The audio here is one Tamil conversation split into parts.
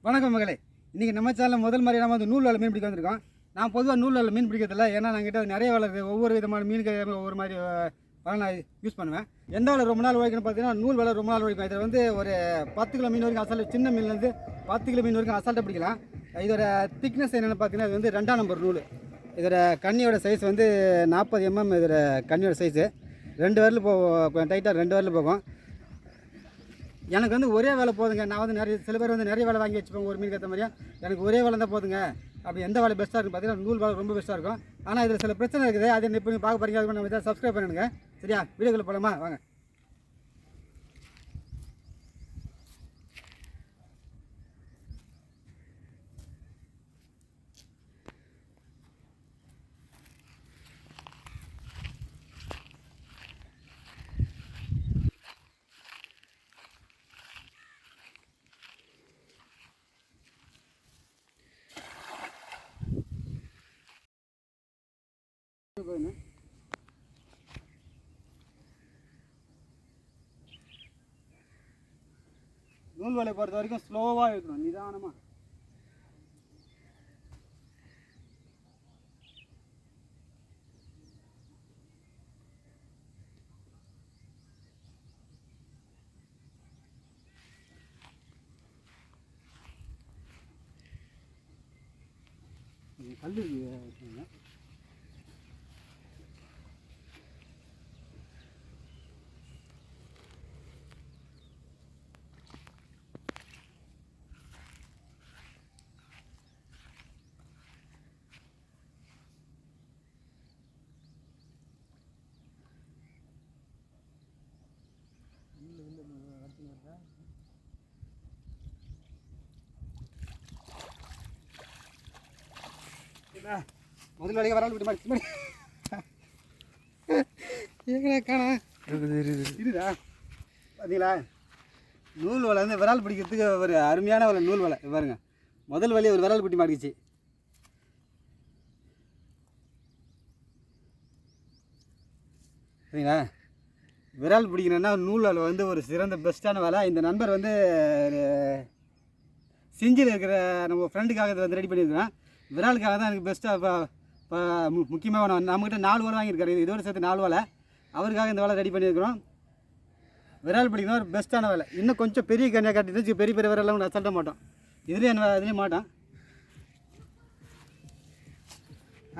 வணக்கம் மகளே. இன்றைக்கி நம்ம சேனலில் முதல் மாதிரி நம்ம வந்து நூல் வலை மீன் பிடிக்க வந்திருக்கோம். நான் பொதுவாக நூல் வலை மீன் பிடிக்கிறதில்ல, ஏன்னா நாங்கிட்ட நிறைய வலை ஒவ்வொரு விதமான மீன்கள் ஒவ்வொரு மாதிரி வலை நான் யூஸ் பண்ணுவேன். எந்த வலை ரொம்ப நாள் உழைக்கணும்னு பார்த்தீங்கன்னா நூல் வலை ரொம்ப நாள் உழைக்கும். இதில் வந்து ஒரு 10 கிலோ மீன் வரைக்கும் அசால்ட்டு, சின்ன மீன்லேருந்து 10 கிலோ மீன் வரைக்கும் அசால்ட்டாக பிடிக்கலாம். இதோட திக்னஸ் என்னென்னு பார்த்தீங்கன்னா இது வந்து 2ஆம் நம்பர் நூல். இதோட கண்ணியோட சைஸ் வந்து 40 mm. இதோட கண்ணியோட சைஸு 2 வரலும் போகும், டைட்டாக 2 வரலும் போகும். எனக்கு வந்து ஒரே வேலை போதுங்க. நான் வந்து சில பேர் வந்து நிறைய வேலை வாங்கி வச்சுப்போங்க ஒரு மீனுக்கு ஏற்ற மாதிரியா. எனக்கு ஒரே வேலை தான் போதுங்க. அப்படி எந்த வேலை பெஸ்ட்டாக இருக்குது பார்த்தீங்கன்னா நூல் வேலை ரொம்ப பெஸ்ட்டாக இருக்கும். ஆனால் இதில் சில பிரச்சனை இருக்குது. அதை இப்போ நீங்கள் பார்க்க போகிறீங்க. அதுக்கு நம்ம சப்ஸ்கிரைப் பண்ணுங்க. சரியா? வீடியோக்குள்ள போகலாமா? வாங்க. நூல் வேலையை பொறுத்த வரைக்கும் ஸ்லோவாக இருக்கணும், நிதானமாக. கல் இருக்குங்க. முதல் வேலைக்கு வரால் விட்டு மாதிரி எங்கடா காணா இருக்குதா பார்த்தீங்களா? நூல் வலை வந்து விரால் பிடிக்கிறதுக்கு ஒரு அருமையான வலை நூல் வலை. பாருங்க, முதல் வலையை ஒரு விரால் பிடி மாட்டிக்கிச்சு. சரிங்களா? விரால் பிடிக்கணுன்னா நூல் வலை வந்து ஒரு சிறந்த பெஸ்ட்டான வேலை. இந்த நண்பர் வந்து செஞ்சியில் இருக்கிற நம்ம ஃப்ரெண்டுக்காக இதை வந்து ரெடி பண்ணியிருக்கிறேன். விராலுக்காக தான் எனக்கு பெஸ்ட்டாக முக்கியமாக நம்மக்கிட்ட 4 வலை வாங்கியிருக்காரு. இதோடு சேர்த்து 4 வலை அவருக்காக இந்த வலை ரெடி பண்ணியிருக்கிறோம். விரால் பிடிக்கணும் ஒரு பெஸ்ட்டான வேலை. இன்னும் கொஞ்சம் பெரிய கண்ணியாக காட்டிட்டு பெரிய பெரிய விரலாம் நான் சொல்ல மாட்டோம். இதுலேயும் மாட்டோம்.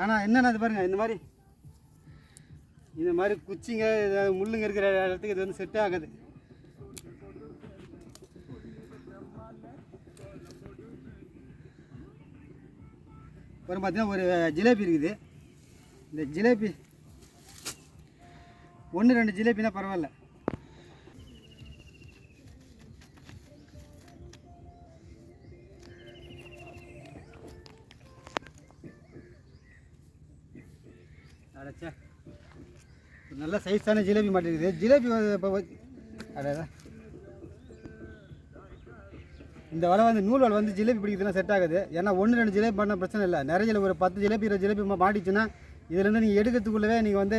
ஆனால் என்னென்ன இது பாருங்கள், இந்த மாதிரி குச்சிங்க முள்ளுங்க இருக்கிற இடத்துக்கு இது வந்து செட்டே ஆகாது. அப்புறம் பார்த்தீங்கன்னா ஒரு ஜிலேபி இருக்குது. இந்த ஜிலேபி 1-2 ஜிலேபினா பரவாயில்ல. அடைச்சா நல்ல சைஸான ஜிலேபி மாட்டிருக்குது. ஜிலேபி இப்போ அதான் இந்த வலை வந்து நூல் வலை வந்து ஜிலேபி பிடிக்கிறதுலாம் செட் ஆகுது. ஏன்னா 1-2 ஜிலேபி பண்ண பிரச்சனை இல்லை. நிறைய ஒரு 10 ஜிலேபி 20 ஜிலேபி மாட்டிச்சுன்னா இதுலேருந்து நீங்கள் எடுக்கிறதுக்குள்ளவே நீங்கள் வந்து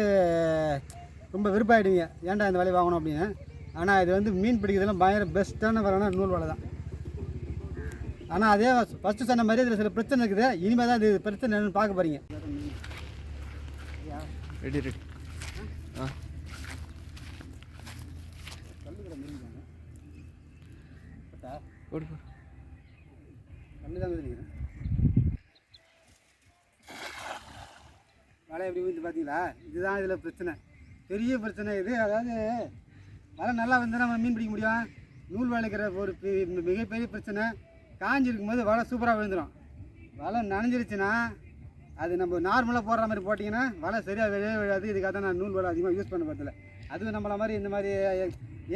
ரொம்ப விருப்பாயிடுவீங்க, ஏன்டா இந்த வேலையை வாங்கணும் அப்படின்னு. ஆனால் இது வந்து மீன் பிடிக்கிறதுலாம் பயங்கர பெஸ்ட்டான வலைனா நூல் வலை தான். ஆனால் அதே ஃபஸ்ட்டு சொன்ன மாதிரி இதில் சில பிரச்சனை இருக்குது. இனிமேல் தான் இது பிரச்சனை என்னென்னு பார்க்க போகிறீங்க. ரெடி வலை எப்படி ஊற்றி பார்த்தீங்களா? இதுதான் இதில் பிரச்சனை, பெரிய பிரச்சனை இது. அதாவது வலை நல்லா வந்து நம்ம மீன் பிடிக்க முடியும். நூல் வளைக்கிற ஒரு மிகப்பெரிய பிரச்சனை, காஞ்சிருக்கும் போது வலை சூப்பராக விழுந்துடும். வலை நனைஞ்சிருச்சுன்னா அது நம்ம நார்மலாக போடுற மாதிரி போட்டிங்கன்னா வலை சரியாக விழாது. இதுக்காக தான் நான் நூல் வலை அதிகமாக யூஸ் பண்ண பார்த்தல. அதுவும் நம்மள மாதிரி இந்த மாதிரி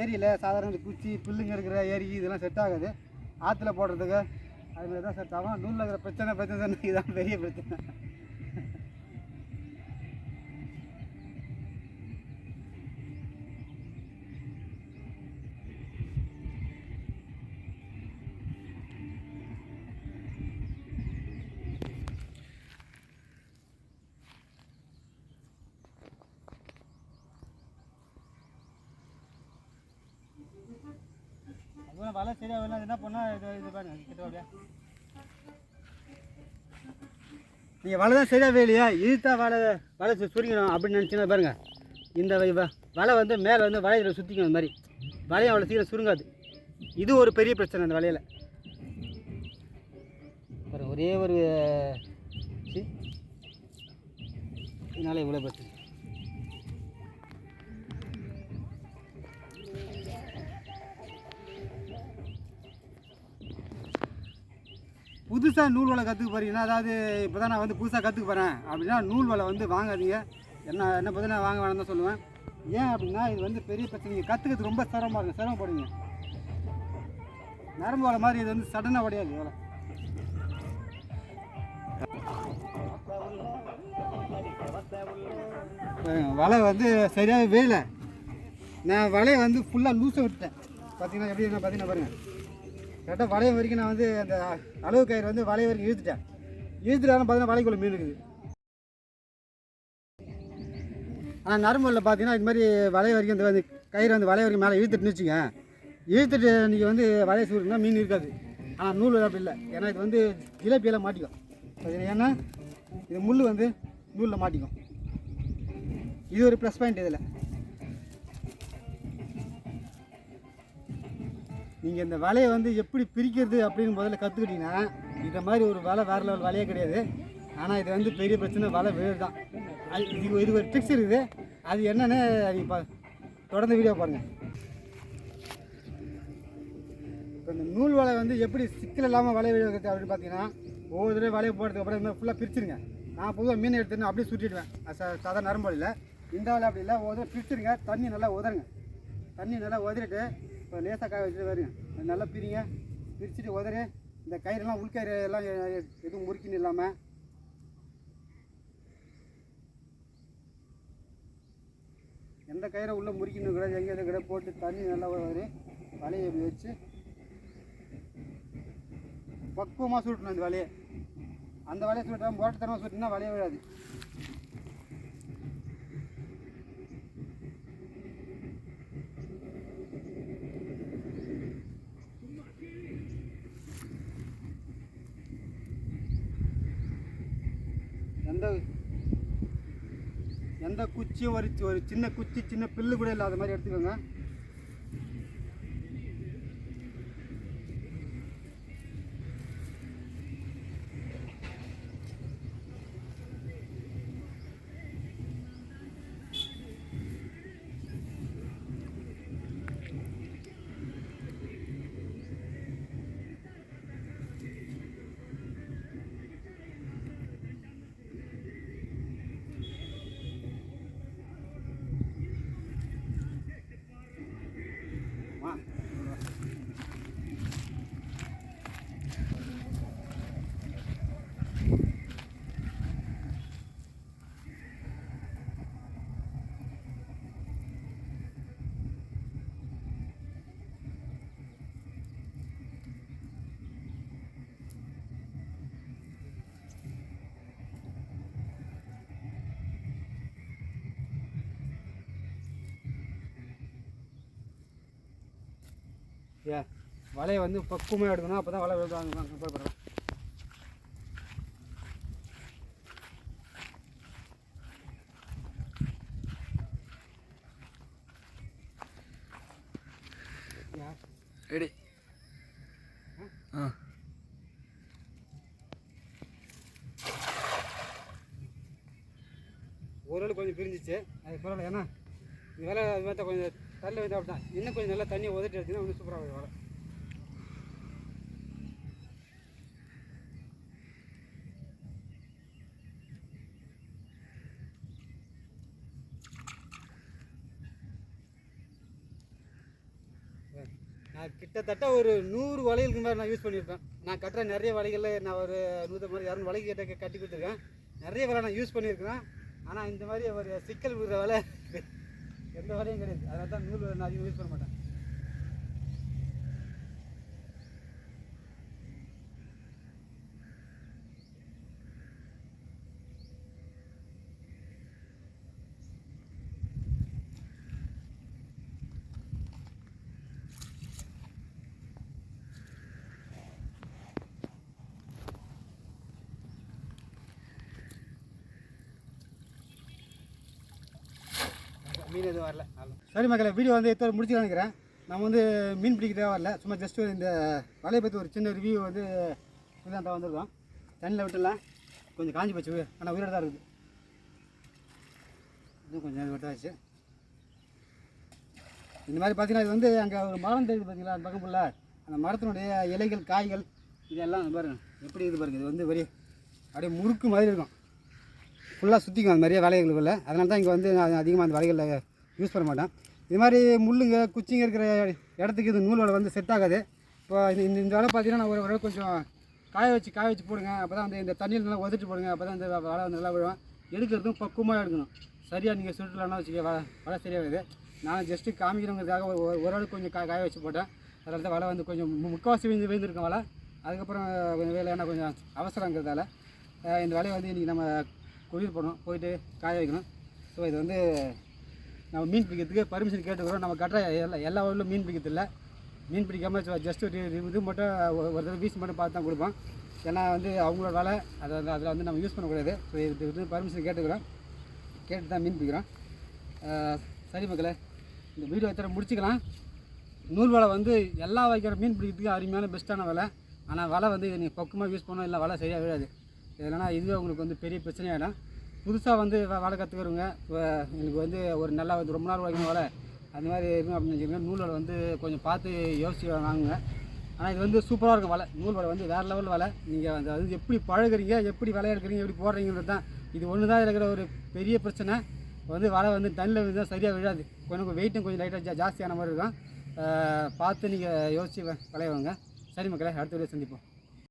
ஏரியில் சாதாரண குச்சி புல்லுங்க இருக்கிற ஏரி இதெல்லாம் செட் ஆகாது. ஆற்றுல போடுறதுக்கு அதுமாதிரி தான் செட் ஆகும். நூலில் இருக்கிற பிரச்சனை இதுதான் பெரிய பிரச்சனை. வலை தான் சரியாக வரல. அது என்ன பண்ணால் இது பாருங்க கிட்ட அப்படியே நீங்கள் வலை தான் சரியாகவே இல்லையா, இழுத்தா வலை சுருங்கணும் அப்படின்னு நினச்சிங்கன்னா பாருங்கள். இந்த வலை வந்து மேலே வந்து வலையில் சுற்றிக்கணும். அந்த மாதிரி வலையும் அவ்வளோ சீக்கிரம் சுருங்காது. இது ஒரு பெரிய பிரச்சனை அந்த வலையில். ஒரே ஒரு இதனால் இவ்வளோ பிரச்சனை. புதுசாக நூல் வலை கற்றுக்க போகிறீங்கன்னா, அதாவது இப்போ தான் நான் வந்து புதுசாக கற்றுக்க போகிறேன் அப்படின்னா நூல் வலை வந்து வாங்காதீங்க. என்ன பார்த்தீங்கன்னா வாங்க வேணாம் தான் சொல்லுவேன். ஏன் அப்படின்னா இது வந்து பெரிய பிரச்சனை. நீங்கள் கற்றுக்கிறது ரொம்ப சிரமப்படுங்க. நரம்பு வலை மாதிரி இது வந்து சடனாக உடையாது வலை. வலை வந்து சரியாக வேலை. நான் வலையை வந்து ஃபுல்லாக லூஸாக விட்டுட்டேன். பார்த்தீங்கன்னா எப்படி என்ன பார்த்தீங்கன்னா பாருங்கள். கரெக்டாக வளைய வரைக்கும் நான் வந்து அந்த அளவு கயிறு வந்து வளைய வரைக்கும் இழுத்துட்டாலும் பார்த்தீங்கன்னா வலைக்குள்ள மீன் இருக்குது. ஆனால் நரம்புல பார்த்தீங்கன்னா இது மாதிரி வளைய வரைக்கும் இந்த கயிறு வந்து வளைய வரைக்கும் மேலே இழுத்துட்டு வச்சுங்க. இழுத்துட்டு நீங்கள் வந்து வலைய சூடுனா மீன் இருக்காது. ஆனால் நூல் அப்படி இல்லை. ஏன்னா இது வந்து ஜிலேபியெல்லாம் மாட்டிக்கும். ஏன்னா இது முள் வந்து நூலில் மாட்டிக்கும். இது ஒரு ப்ளஸ் பாயிண்ட். இதில் நீங்கள் இந்த வலையை வந்து எப்படி பிரிக்கிறது அப்படின்னு முதல்ல கற்றுக்கிட்டிங்கன்னா இந்த மாதிரி ஒரு வலை வேறு லெவல் வலையே கிடையாது. ஆனால் இது வந்து பெரிய பிரச்சனை, வலை வேறு தான். இது ஒரு ட்ரிக்ஸ் இருக்குது. அது என்னென்னு நீங்கள் தொடர்ந்து வீடியோ பாருங்கள். இப்போ இந்த நூல் வலை வந்து எப்படி சிக்கல் இல்லாமல் வலை வைக்கிறது அப்படின்னு பார்த்தீங்கன்னா, ஒவ்வொரு தடவை வலையை போடுறதுக்கு அப்புறம் இந்த மாதிரி ஃபுல்லாக பிரிச்சுருங்க. நான் பொதுவாக மீன் எடுத்துன்னு அப்படியே சுட்டிடுவேன். சாதாரண நரம்பு வலையில். இந்த வலை அப்படி இல்லை, ஒவ்வொரு பிரிச்சுருங்க. தண்ணி நல்லா உதருங்க. தண்ணி நல்லா உதறிட்டு இப்போ லேசாக காய வச்சுட்டு வருங்க. நல்லா பிரிச்சுட்டு உதறி இந்த கயிறெல்லாம் உள்கயிறு எல்லாம் எதுவும் முறுக்கின்னு இல்லாமல் எந்த கயிறை உள்ளே முறுக்கின்னு கூட எங்கேயும் கூட போட்டு தண்ணி நல்லா உதறி வலையை இப்படி வச்சு பக்குவமாக சுட்டணும். அந்த வலையை சுட்டால் முரட்டுத்தனமாக சுட்டினா வலையை விடாது. எந்த குச்சியும் ஒரு சின்ன குச்சி சின்ன பில்லு கூட இல்லாத மாதிரி எடுத்துக்கோங்க. வலையை வந்து பக்குவமாக எடுக்கணும். அப்போ தான் வலை விழுவாங்க. ரெடி. ஓரளவு கொஞ்சம் பிரிஞ்சிச்சு. அது பரவாயில்ல. ஏன்னா இது வேலை அது மாதிரி கொஞ்சம் தள்ளி வந்து அப்படி தான். இன்னும் கொஞ்சம் நல்லா தண்ணியை உதட்டி வச்சுன்னா இன்னும் சூப்பராக வலை. நான் கிட்டத்தட்ட ஒரு 100 வலைகளுக்கு மாதிரி நான் யூஸ் பண்ணியிருப்பேன். நான் கட்டுற நிறைய வலைகளில் நான் ஒரு 150 200 வலைக்கு கிட்ட கட்டி கொடுத்துருக்கேன். நிறைய வலை நான் யூஸ் பண்ணியிருக்கிறேன். ஆனால் இந்த மாதிரி ஒரு சிக்கல் விடுற வலை எந்த வலையும் கிடையாது. அதனால தான் நூல் நான் அதிகம் யூஸ் பண்ண மாட்டேன். மீன் எதுவும் வரல. சரி மக்களே, வீடியோ வந்து எத்தனை முடிச்சு நினைக்கிறேன். நம்ம வந்து மீன் பிடிக்க தேவை வரல, சும்மா ஜஸ்ட் இந்த வலையை பற்றி ஒரு சின்ன ரிவ்யூ வந்து தான் வந்திருக்கோம். தண்ணியில் விட்டுலாம் கொஞ்சம் காஞ்சி போச்சு, ஆனால் உயிரோட தான் இருக்குது. இன்னும் கொஞ்சம் நேரம் விட்டாச்சு. இந்த மாதிரி பார்த்தீங்கன்னா இது வந்து அங்கே ஒரு மரம் தெரியுது பார்த்தீங்களா, அந்த பக்கம் ஃபுல்லாக அந்த மரத்தினுடைய இலைகள் காய்கள் இதெல்லாம் பாருங்கள் எப்படி இது பாருங்கள். இது வந்து வெறி அப்படியே முறுக்கு மாதிரி இருக்கும், ஃபுல்லாக சுற்றிக்கும் அந்த மாதிரியே வலைகளுக்குள்ள. அதனால தான் இங்கே வந்து நான் அதிகமாக அந்த வலைகளில் யூஸ் பண்ண மாட்டேன். இது மாதிரி முள்ளுங்க குச்சிங்க இருக்கிற இடத்துக்கு இது நூல் வலை வந்து செட் ஆகாது. இப்போ இந்த வலை பார்த்தீங்கன்னா நான் ஒரு கொஞ்சம் காய வச்சு போடுங்க. அப்போ தான் வந்து இந்த தண்ணியில் நல்லா உதட்டு போடுங்க. அப்போ தான் இந்த வலை வந்து நல்லா விழும். எடுக்கிறதும் பக்குவமாக எடுக்கணும். சரியாக நீங்கள் சுருட்டலாம்னா வச்சுக்க வலை சரியாகுது. நான் ஜஸ்ட்டு காமிக்கிறவங்களுக்காக ஓரளவுக்கு கொஞ்சம் காய வச்சு போட்டேன். அதனால தான் வலை வந்து கொஞ்சம் முக்கால்வாசி விழுந்துருக்கேன் வலை. அதுக்கப்புறம் கொஞ்சம் வேலை ஏன்னா கொஞ்சம் அவசரங்கிறதால இந்த வலையை வந்து இன்றைக்கி நம்ம குளிர் பண்ணணும், போயிட்டு காய வைக்கணும். ஸோ இது வந்து நம்ம மீன் பிடிக்கிறதுக்கு பர்மிஷன் கேட்டுக்கிறோம். நம்ம கட்டுற எல்லா ஊரிலும் மீன் பிடிக்கிறதில்ல. மீன் பிடிக்காமல் ஜஸ்ட் இது மட்டும் ஒரு தடவை வீஸ் மட்டும் பார்த்து தான் கொடுப்போம். ஏன்னா வந்து அவங்களோட வேலை அதில் வந்து நம்ம யூஸ் பண்ணக்கூடாது. ஸோ இது வந்து பர்மிஷன் கேட்டுக்கிறோம், கேட்டு தான் மீன் பிடிக்கிறோம். சரி மக்களே, இந்த வீடியோ எத்தனை முடிச்சுக்கலாம். நூல் வலை வந்து எல்லா வைக்கிற மீன் பிடிக்கிறதுக்கு அருமையான பெஸ்ட்டான வலை. ஆனால் வலை வந்து இதை நீங்கள் பக்கமாக யூஸ் பண்ணோம், இல்லை வலை சரியாக விழாது. இல்லைனா இதுவே உங்களுக்கு வந்து பெரிய பிரச்சனையாகிடும். புதுசாக வந்து வலை கற்றுக்கிறவங்க எனக்கு வந்து ஒரு நல்லா வந்து ரொம்ப நாள் வைக்கணும் வலை அந்த மாதிரி இருக்கும் அப்படின்னு வச்சுக்கோங்க. நூல் வலை வந்து கொஞ்சம் பார்த்து யோசிச்சு வாங்குங்க. ஆனால் இது வந்து சூப்பராக இருக்கும் வலை. நூல் வலை வந்து வேறு லெவல் வலை. நீங்கள் அந்த அது எப்படி பழகுறீங்க, எப்படி வலை எடுக்கிறீங்க, எப்படி போடுறீங்கிறது தான். இது ஒன்று தான் இருக்கிற ஒரு பெரிய பிரச்சனை. வந்து வலை வந்து தண்ணியில் வந்து தான் சரியாக விழாது. கொஞ்சம் வெயிட்டும் கொஞ்சம் லைட்டாக ஜாஸ்தியான மாதிரி இருக்கும். பார்த்து நீங்கள் யோசித்து வலையை வாங்க. சரி மக்களே, அடுத்த வீடியோ சந்திப்போம்.